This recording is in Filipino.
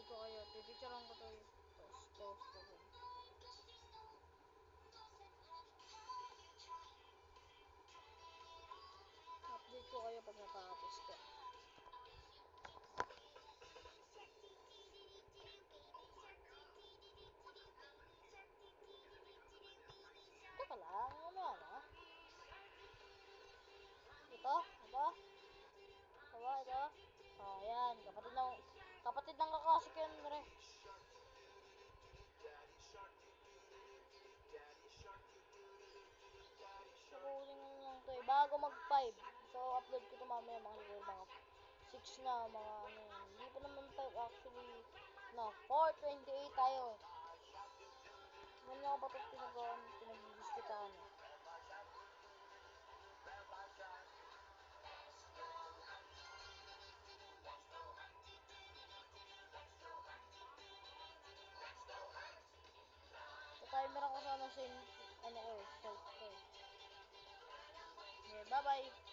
ko kayo. Pipicturean ko to. Post ko. Update ko kayo pag natapos ko. Teka lang, ano ano? Ito? Ito? Oh, yan. Kapatid ng Kakashi ko yan, Re. Sukuling ano lang to eh. Bago mag 5. So, upload ko to mamaya mga siguro mga 6 na, mga ano yan. Hindi pa naman 5 actually. No, 4:28 tayo. Ganyan ako ba ito pinag-diskitaan eh. Sa timer ako sana sa ano ko eh, self ko eh. Okay, bye-bye.